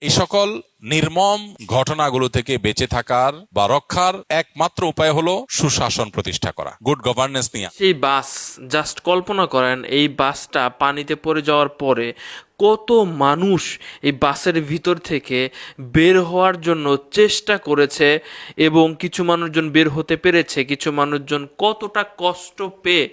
এই সকল নির্মম ঘটনাগুলো থেকে বেঁচে থাকার বা রক্ষার একমাত্র উপায় হলো সুশাসন প্রতিষ্ঠা করা, গুড গভর্নেন্স নিয়ে। সেই বাস, জাস্ট কল্পনা করেন এই বাসটা পানিতে পড়ে যাওয়ার পরে কত মানুষ এই বাসের ভিতর থেকে বের হওয়ার জন্য চেষ্টা করেছে এবং কিছু মানুষজন বের হতে পেরেছে, কিছু মানুষজন কতটা কষ্ট পেয়ে।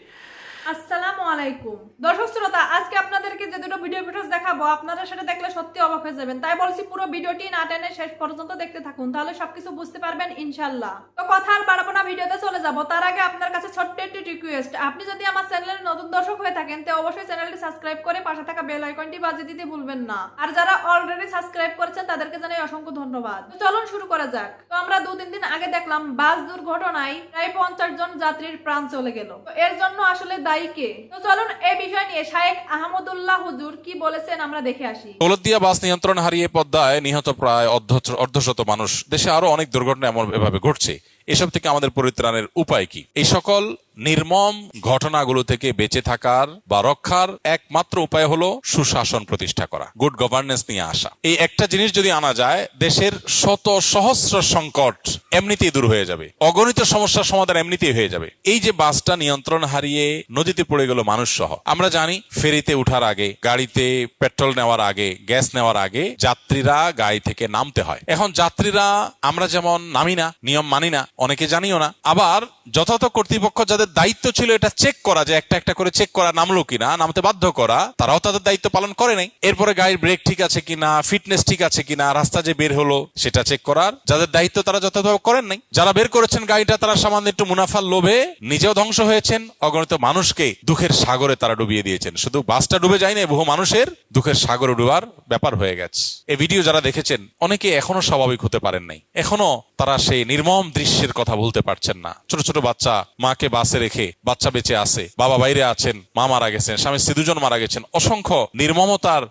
আসসালামু আলাইকুম দর্শক শ্রোতা, আজকে আপনাদেরকে যে দুটো ভিডিও ফুটেজ দেখাবো আপনারা সেটা দেখলে সত্যি অবাক হয়ে যাবেন। তাই বলছি পুরো ভিডিওটি না টেনে শেষ পর্যন্ত দেখতে থাকুন, তাহলে সবকিছু বুঝতে পারবেন ইনশাআল্লাহ। তো কথা আর বাড়াবো না, ভিডিওতে চলে যাব। তার আগে আপনার কাছে ছোট্ট একটি রিকোয়েস্ট, আপনি যদি আমার চ্যানেলের নতুন দর্শক হয়ে থাকেন তো অবশ্যই চ্যানেলটি সাবস্ক্রাইব করে পাশে থাকা বেল আইকনটি বাজিয়ে দিতে ভুলবেন না। আর যারা অলরেডি সাবস্ক্রাইব করেছেন তাদেরকে জানাই অসংখ্য ধন্যবাদ। তো চলুন শুরু করা যাক। তো আমরা 2-3 দিন আগে দেখলাম বাস দুর্ঘটনায় প্রায় 50 জন যাত্রীর প্রাণ চলে গেল। তো এর জন্য আসলে দায়ী কে? তো চলুন এই বিষয় নিয়ে শায়েখ আহমদুল্লাহ হুজুর কি বলেছেন আমরা দেখে আসি। দৌলতদিয়া বাস নিয়ন্ত্রণ হারিয়ে পদ্মায় নিহত প্রায় অর্ধশত মানুষ। দেশে আরো অনেক দুর্ঘটনা এমন এভাবে ঘটছে। এসব থেকে আমাদের পরিত্রাণের উপায় কি? এই সকল নির্মম ঘটনাগুলো থেকে বেঁচে থাকার বা রক্ষার একমাত্র উপায় হলো সুশাসন প্রতিষ্ঠা করা, গুড গভর্নেন্স নিয়ে আসা। এই একটা জিনিস যদি আনা যায়, দেশের শত সহস্র সংকট এমনিতেই দূর হয়ে যাবে, অগণিত সমস্যার সমাধান এমনিতেই হয়ে যাবে। এই যে বাসটা নিয়ন্ত্রণ হারিয়ে নদীতে পড়ে গেল মানুষ সহ, আমরা জানি ফেরিতে উঠার আগে, গাড়িতে পেট্রোল নেওয়ার আগে, গ্যাস নেওয়ার আগে যাত্রীরা গাড়ি থেকে নামতে হয়। এখন যাত্রীরা আমরা যেমন নামি না, নিয়ম মানি না, অনেকে জানিও না। আবার যথাযথ কর্তৃপক্ষ যাদের দায়িত্ব ছিল এটা চেক করা, যে একটা একটা করে চেক করা নামলো কিনা, নামতে বাধ্য করা, তারাও তাদের দায়িত্ব পালন করে নাই। এরপরে গাড়ির ব্রেক ঠিক আছে কিনা, ফিটনেস ঠিক আছে কিনা, রাস্তা যে বের হলো সেটা চেক করার যাদের দায়িত্ব তারা যথাযথভাবে করেন নাই। যারা বের করেছেন গাড়িটা, তারা সামান্য একটু মুনাফার লোভে নিজেও ধ্বংস হয়েছেন, অগণিত মানুষকে দুঃখের সাগরে তারা ডুবিয়ে দিয়েছেন। শুধু বাসটা ডুবে যায়নি, বহু মানুষের দুঃখের সাগরে ডুবার ব্যাপার হয়ে গেছে। এই ভিডিও যারা দেখেছেন অনেকে এখনো স্বাভাবিক হতে পারেন নাই, এখনো তারা সেই নির্মম দৃশ্যের কথা বলতে পারছেন না। ছোট ছোট বাচ্চা, মাকে বাসে রেখে বাচ্চা বেঁচে আছে, বাবা বাইরে আছেন, মা মারা গেছেন, স্বামী স্ত্রী দুজন মারা গেছেন, অসংখ্য নির্মমতার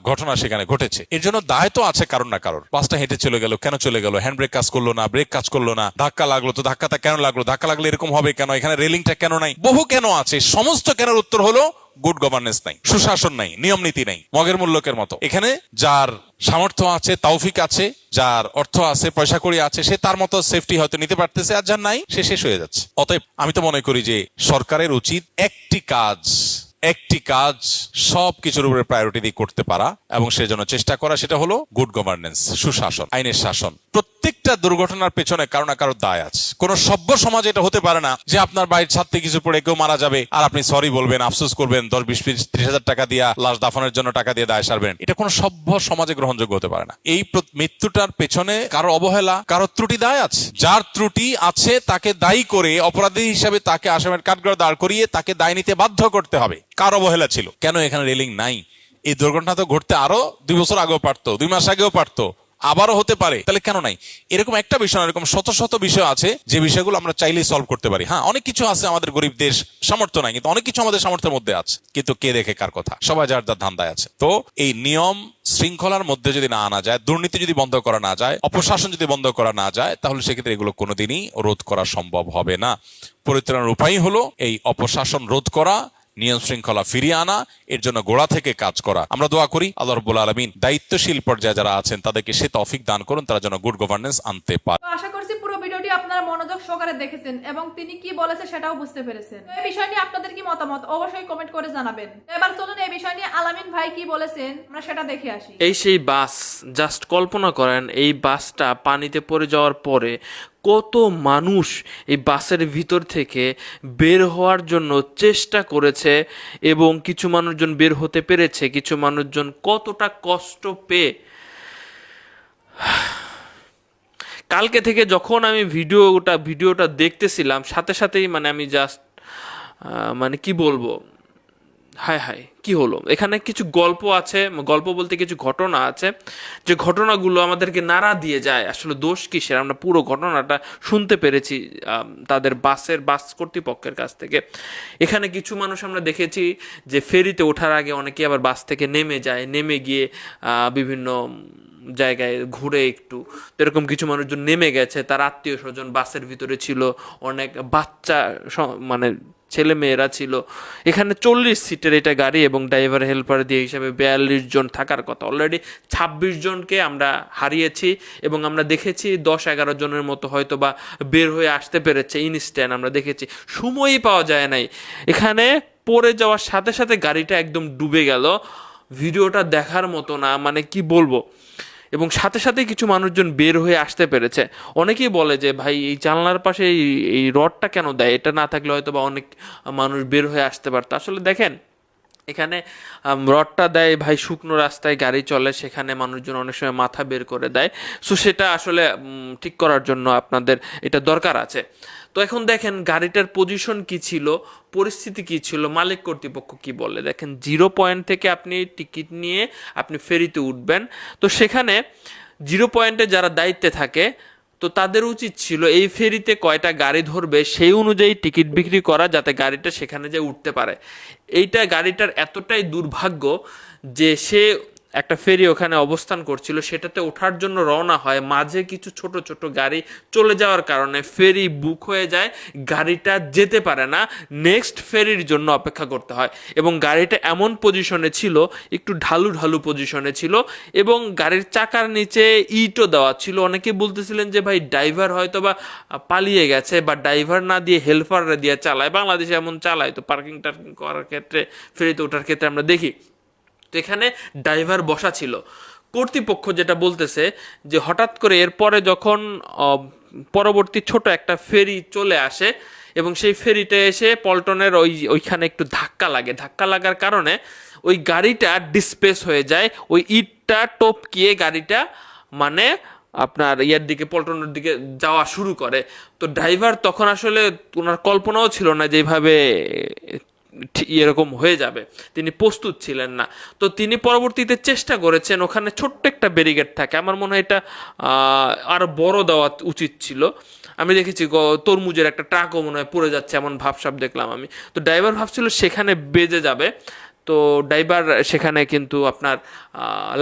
ঘটনা সেখানে ঘটেছে। এর জন্য দায় তো আছে কারণ না কারণ। বাসটা হেঁটে চলে গেল, কেন চলে গেল? হ্যান্ড ব্রেক কাজ করলো না, ব্রেক কাজ করলো না, ধাক্কা লাগলো, তো ধাক্কাটা কেন লাগলো? ধাক্কা লাগলে এরকম হবে কেন? এখানে রেলিংটা কেন নাই? বহু কেন আছে। সমস্ত কেনের উত্তর হলো গুড গভর্নেন্স নাই, সুশাসন নাই, নিয়ম নীতি নাই, মগের মূল্যকের মতো। এখানে যার সামর্থ্য আছে, তৌফিক আছে, যার অর্থ আছে, পয়সা কড়ি আছে, সে তার মতো সেফটি হয়তো নিতে পারতেছে, আর যার নাই সে শেষ হয়ে যাচ্ছে। অতএব আমি তো মনে করি যে সরকারের উচিত একটি কাজ সব কিছুর উপরে প্রায়োরিটি দিয়ে করতে পারা এবং সেজন্য চেষ্টা করা, সেটা হলো গুড গভর্নেন্স, সুশাসন, আইনের শাসন। প্রত্যেকটা দুর্ঘটনার পেছনে কারো না কারো দায় আছে। কোন সভ্য সমাজে এটা হতে পারে না যে আপনার বাড়ির ছাদ থেকে কিছু পড়ে কেউ মারা যাবে আর আপনি সরি বলবেন, আফসোস করবেন, 10-20-30 হাজার টাকা দিয়া লাশ দাফনের জন্য টাকা দিয়ে দায় সারবেন। এটা কোন সভ্য সমাজে গ্রহণযোগ্য হতে পারে না। এই মৃত্যুটার পেছনে কারো অবহেলা, কারো ত্রুটি দায় আছে। যার ত্রুটি আছে তাকে দায়ী করে অপরাধী হিসাবে তাকে আসামের কাঠগড়ায় দাঁড় করিয়ে তাকে দায় নিতে বাধ্য করতে হবে। কার অবহেলা ছিল? কেন এখানে রেলিং নাই? এই দুর্ঘটনা তো ঘটতে আরো 2 বছর আগেও পারতো, 2 মাস আগেও পারতো, আবারও হতে পারে। তাহলে কেন নাই? এরকম একটা বিষয়, এরকম শত শত বিষয় আছে যে বিষয়গুলো আমরা চাইলেই সলভ করতে পারি। হ্যাঁ, অনেক কিছু আছে আমাদের গরিব দেশ, সামর্থ্য নাই, কিন্তু অনেক কিছু আমাদের সামর্থ্যের মধ্যে আছে। কিন্তু কে দেখে কার কথা? সবাই যার যার ধান্দায় আছে। তো এই নিয়ম শৃঙ্খলার মধ্যে যদি না আনা যায়, দুর্নীতি যদি বন্ধ করা না যায়, অপশাসন যদি বন্ধ করা না যায়, তাহলে সেক্ষেত্রে এগুলো কোনোদিনই রোধ করা সম্ভব হবে না। পরিত্রাণের উপায় হলো এই অপশাসন রোধ করা, নিয়ম শৃঙ্খলা ফিরিয়ে আনা, এর জন্য গোড়া থেকে কাজ করা। আমরা দোয়া করি আল্লাহ রাব্বুল আলামিন দায়িত্বশীল পর্যায়ে যারা আছেন তাদেরকে সে তৌফিক দান করুন, তারা যেন গুড গভর্নেন্স আনতে পারে। তো আশা করছি পুরো ভিডিওটি আপনারা মনোযোগ সহকারে দেখেছেন এবং তিনি কি বলেছে সেটাও বুঝতে পেরেছেন। তো এই বিষয় নিয়ে আপনাদের কি মতামত অবশ্যই কমেন্ট করে জানাবেন। এবার চলুন এই বিষয় নিয়ে আলামিন ভাই কি বলেছেন আমরা সেটা দেখে আসি। এই সেই বাস, জাস্ট কল্পনা করেন এই বাসটা পানিতে পড়ে যাওয়ার পরে কত মানুষ এই বাসের ভিতর থেকে বের হওয়ার জন্য চেষ্টা করেছে এবং কিছু মানুষজন বের হতে পেরেছে, কিছু মানুষজন কতটা কষ্ট পেয়ে। কালকে থেকে যখন আমি ভিডিওটা দেখতেছিলাম, সাথে সাথেই আমি জাস্ট কি বলবো, হায় হায় কি হলো। এখানে কিছু গল্প আছে, গল্প বলতে কিছু ঘটনা আছে, যে ঘটনাগুলো আমাদেরকে নাড়া দিয়ে যায় আসলে দোষ কিসের। আমরা পুরো ঘটনাটা শুনতে পেরেছি তাদের বাস কর্তৃপক্ষের কাছ থেকে। এখানে কিছু মানুষ আমরা দেখেছি যে ফেরিতে ওঠার আগে অনেকে আবার বাস থেকে নেমে যায়, নেমে গিয়ে বিভিন্ন জায়গায় ঘুরে একটু, এরকম কিছু মানুষজন নেমে গেছে, তার আত্মীয় স্বজন বাসের ভিতরে ছিল, অনেক বাচ্চা ছেলে মেয়েরা ছিল। এখানে 40 সিটের এটা গাড়ি এবং ড্রাইভার হেল্পার দিয়ে হিসাবে 42 জন থাকার কথা। অলরেডি 26 জনকে আমরা হারিয়েছি এবং আমরা দেখেছি 10-11 জনের মতো হয়তো বা বের হয়ে আসতে পেরেছে ইনস্ট্যান্ট। আমরা দেখেছি সময়ই পাওয়া যায় নাই। এখানে পড়ে যাওয়ার সাথে সাথে গাড়িটা একদম ডুবে গেল। ভিডিওটা দেখার মতো না, মানে কি বলবো। এবং সাথে সাথে কিছু মানুষজন বের হয়ে আসতে পেরেছে। অনেকেই বলে যে ভাই এই জানলার পাশে এই রডটা কেন দেয়, এটা না থাকলে হয়তো বা অনেক মানুষ বের হয়ে আসতে পারতো। আসলে দেখেন এখানে রডটা দেয় ভাই শুকনো রাস্তায় গাড়ি চলে, সেখানে মানুষজন অনেক সময় মাথা বের করে দেয়। সো সেটা আসলে ঠিক করার জন্য আপনাদের এটা দরকার আছে। তো এখন দেখেন গাড়িটার পজিশন কি ছিল, পরিস্থিতি কি ছিল, মালিক কর্তৃপক্ষ কি বলে। দেখেন 0 পয়েন্ট থেকে আপনি টিকিট নিয়ে আপনি ফেরিতে উঠবেন। তো সেখানে 0 পয়েন্টে যারা দায়িত্বে থাকে তো তাদের উচিত ছিল এই ফেরিতে কয়টা গাড়ি ধরবে সেই অনুযায়ী টিকিট বিক্রি করা, যাতে গাড়িটা সেখানে যে উঠতে পারে। এইটা গাড়িটার এতটাই দুর্ভাগ্য যে সে একটা ফেরি ওখানে অবস্থান করছিল, সেটাতে ওঠার জন্য রওনা হয়, মাঝে কিছু ছোট ছোট গাড়ি চলে যাওয়ার কারণে ফেরি বুক হয়ে যায়, গাড়িটা যেতে পারে না, নেক্সট ফেরির জন্য অপেক্ষা করতে হয়। এবং গাড়িটা এমন পজিশনে ছিল, একটু ঢালু ঢালু পজিশনে ছিল এবং গাড়ির চাকার নিচে ইটও দেওয়া ছিল। অনেকে বলতেছিলেন যে ভাই ড্রাইভার হয়তো বা পালিয়ে গেছে বা ড্রাইভার না দিয়ে হেল্পাররা দিয়ে চালায়, বাংলাদেশে এমন চালায় তো পার্কিং টার্কিং করার ক্ষেত্রে, ফেরিতে ওঠার ক্ষেত্রে আমরা দেখি। তো এখানে ড্রাইভার বসা ছিল। কর্তৃপক্ষ যেটা বলতেছে যে হঠাৎ করে এরপরে যখন পরবর্তী ছোট একটা ফেরি চলে আসে এবং সেই ফেরিতে এসে পল্টনের ওইখানে একটু ধাক্কা লাগে, ধাক্কা লাগার কারণে ওই গাড়িটা ডিসপ্লেস হয়ে যায়, ওই ইটটা টপকিয়ে গাড়িটা মানে আপনার ইয়ার দিকে পল্টনের দিকে যাওয়া শুরু করে। তো ড্রাইভার তখন আসলে ওনার কল্পনাও ছিল না যেভাবে এরকম হয়ে যাবে, তিনি প্রস্তুত ছিলেন না। তো তিনি পরবর্তীতে চেষ্টা করেছেন, ওখানে ছোট্ট একটা ব্যারিকেড থাকে, আমার মনে হয় এটা আরো বড় দেওয়া উচিত ছিল। আমি দেখেছি তরমুজের একটা ট্রাকও মনে হয় পড়ে যাচ্ছে, এমন ভাবসাব দেখলাম আমি। তো ড্রাইভার ভাবছিল সেখানে বেজে যাবে, তো ড্রাইভার সেখানে কিন্তু আপনার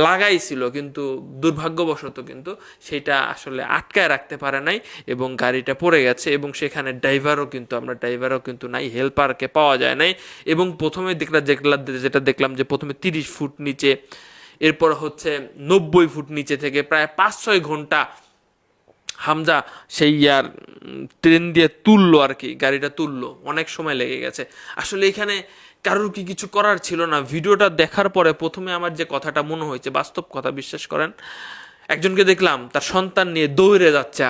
লাগাইছিল, কিন্তু দুর্ভাগ্যবশত কিন্তু সেটা আসলে আটকায় রাখতে পারে নাই এবং গাড়িটা পড়ে গেছে। এবং সেখানে ড্রাইভারও কিন্তু নাই, হেল্পারকে পাওয়া যায় নাই। এবং প্রথমে যেটা দেখলাম যে প্রথমে 30 ফুট নিচে, এরপর হচ্ছে 90 ফুট নিচে থেকে প্রায় 5-6 ঘন্টা হামজা সেই ট্রেন দিয়ে তুললো আর কি, গাড়িটা তুললো, অনেক সময় লেগে গেছে। আসলে এখানে কারোর কি কিছু করার ছিল না। ভিডিওটা দেখার পরে প্রথমে আমার যে কথাটা মনে হয়েছে, বাস্তব কথা, বিশ্বাস করেন, একজনকে দেখলাম তার সন্তান নিয়ে দৌড়ে যাচ্ছে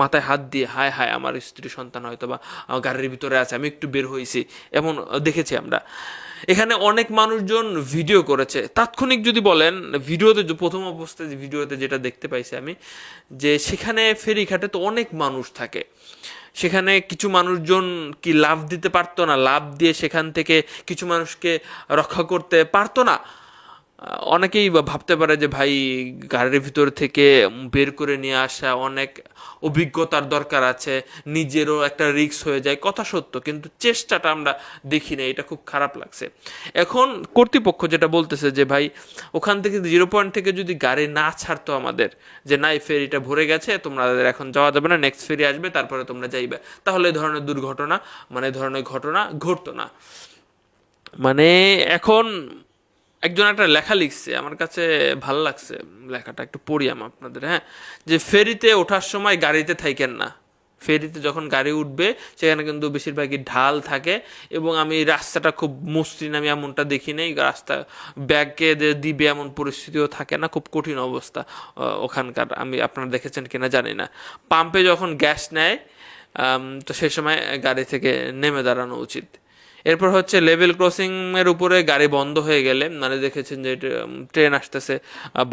মাথায় হাত দিয়ে, হায় হায় আমার স্ত্রী সন্তান হয়তো বা গাড়ির ভিতরে আছে, আমি একটু বের হয়েছি, এমন দেখেছি আমরা। এখানে অনেক মানুষজন ভিডিও করেছে। তাৎক্ষণিক যদি বলেন ভিডিওতে, প্রথম অবস্থায় ভিডিওতে যেটা দেখতে পাইছি আমি, যে সেখানে ফেরিঘাটে তো অনেক মানুষ থাকে, সেখানে কিছু মানুষজন কি লাফ দিতে পারতো না, লাফ দিয়ে সেখান থেকে কিছু মানুষকে রক্ষা করতে পারতো না। অনেকেই ভাবতে পারে যে ভাই গাড়ির ভিতর থেকে বের করে নিয়ে আসা অনেক অভিজ্ঞতার দরকার আছে, নিজেরও একটা রিস্ক হয়ে যায়, কথা সত্য, কিন্তু চেষ্টাটা আমরা দেখি না, এটা খুব খারাপ লাগছে। এখন কর্তৃপক্ষ যেটা বলতেছে যে ভাই ওখান থেকে 0 পয়েন্ট থেকে যদি গাড়ি না ছাড়তো আমাদের, যে না এই ফেরিটা ভরে গেছে, তোমরা এখন যাওয়া যাবে না, নেক্সট ফেরি আসবে তারপরে তোমরা যাইবে, তাহলে এই ধরনের দুর্ঘটনা, মানে এই ধরনের ঘটনা ঘটতো না। মানে এখন একজন একটা লেখা লিখছে, আমার কাছে ভালো লাগছে লেখাটা, একটু পড়ি আমি আপনাদের। হ্যাঁ, যে ফেরিতে ওঠার সময় গাড়িতে থাকেন না, ফেরিতে যখন গাড়ি উঠবে সেখানে কিন্তু বেশিরভাগই ঢাল থাকে এবং আমি রাস্তাটা খুব মসৃণ, আমি এমনটা দেখি নাই, রাস্তা ব্যাগকে দিবে এমন পরিস্থিতিও থাকে না, খুব কঠিন অবস্থা ওখানকার। আপনারা দেখেছেন কিনা জানি না। পাম্পে যখন গ্যাস নেয় তো সেই সময় গাড়ি থেকে নেমে দাঁড়ানো উচিত। এরপর হচ্ছে লেভেল ক্রসিং এর উপরে গাড়ি বন্ধ হয়ে গেলে, মানে দেখেছেন যে ট্রেন আসতেছে,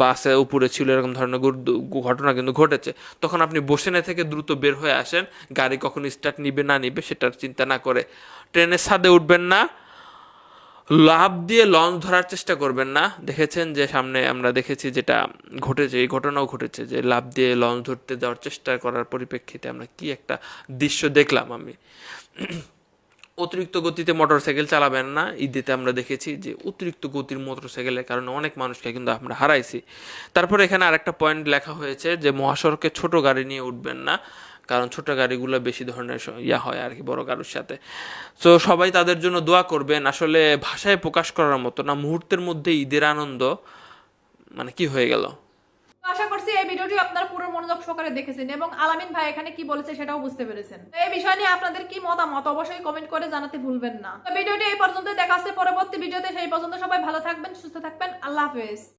বাসে উপরে ছিল, এরকম ধরনের ঘটনা কিন্তু ঘটেছে, তখন আপনি বসেনে থেকে দ্রুত বের হয়ে আসেন, গাড়ি কখন স্টার্ট নিবে না নিবে সেটার চিন্তা না করে। ট্রেনের ছাদে উঠবেন না, লাফ দিয়ে লঞ্চ ধরার চেষ্টা করবেন না। দেখেছেন যে সামনে আমরা দেখেছি যেটা ঘটেছে, এই ঘটনাও ঘটেছে, যে লাফ দিয়ে লঞ্চ ধরতে যাওয়ার চেষ্টা করার পরিপ্রেক্ষিতে আমরা কি একটা দৃশ্য দেখলাম আমি। অতিরিক্ত গতিতে মোটরসাইকেল চালাবেন না। ঈদেতে আমরা দেখেছি যে অতিরিক্ত গতির মোটরসাইকেলের কারণে অনেক মানুষকে কিন্তু আমরা হারাইছি। তারপরে এখানে আরেকটা পয়েন্ট লেখা হয়েছে যে মহাসড়কে ছোট গাড়ি নিয়ে উঠবেন না, কারণ ছোট গাড়িগুলো বেশি ধরনের ইয়া হয় আর কি বড় গাড়ির সাথে। তো সবাই তাদের জন্য দোয়া করবেন। আসলে ভাষায় প্রকাশ করার মতো না, মুহূর্তের মধ্যে ঈদের আনন্দ মানে কি হয়ে গেল। আশা করছি এই ভিডিওটি আপনারা পুরো মনোযোগ সহকারে দেখেছেন এবং আলামিন ভাই এখানে কি বলেছে সেটাও বুঝতে পেরেছেন। এই বিষয় নিয়ে আপনাদের কি মতামত অবশ্যই কমেন্ট করে জানাতে ভুলবেন না। তো ভিডিওটি এই পর্যন্ত, দেখা হচ্ছে পরবর্তী ভিডিওতে। সেই পর্যন্ত সবাই ভালো থাকবেন, সুস্থ থাকবেন। আল্লাহ হাফেজ।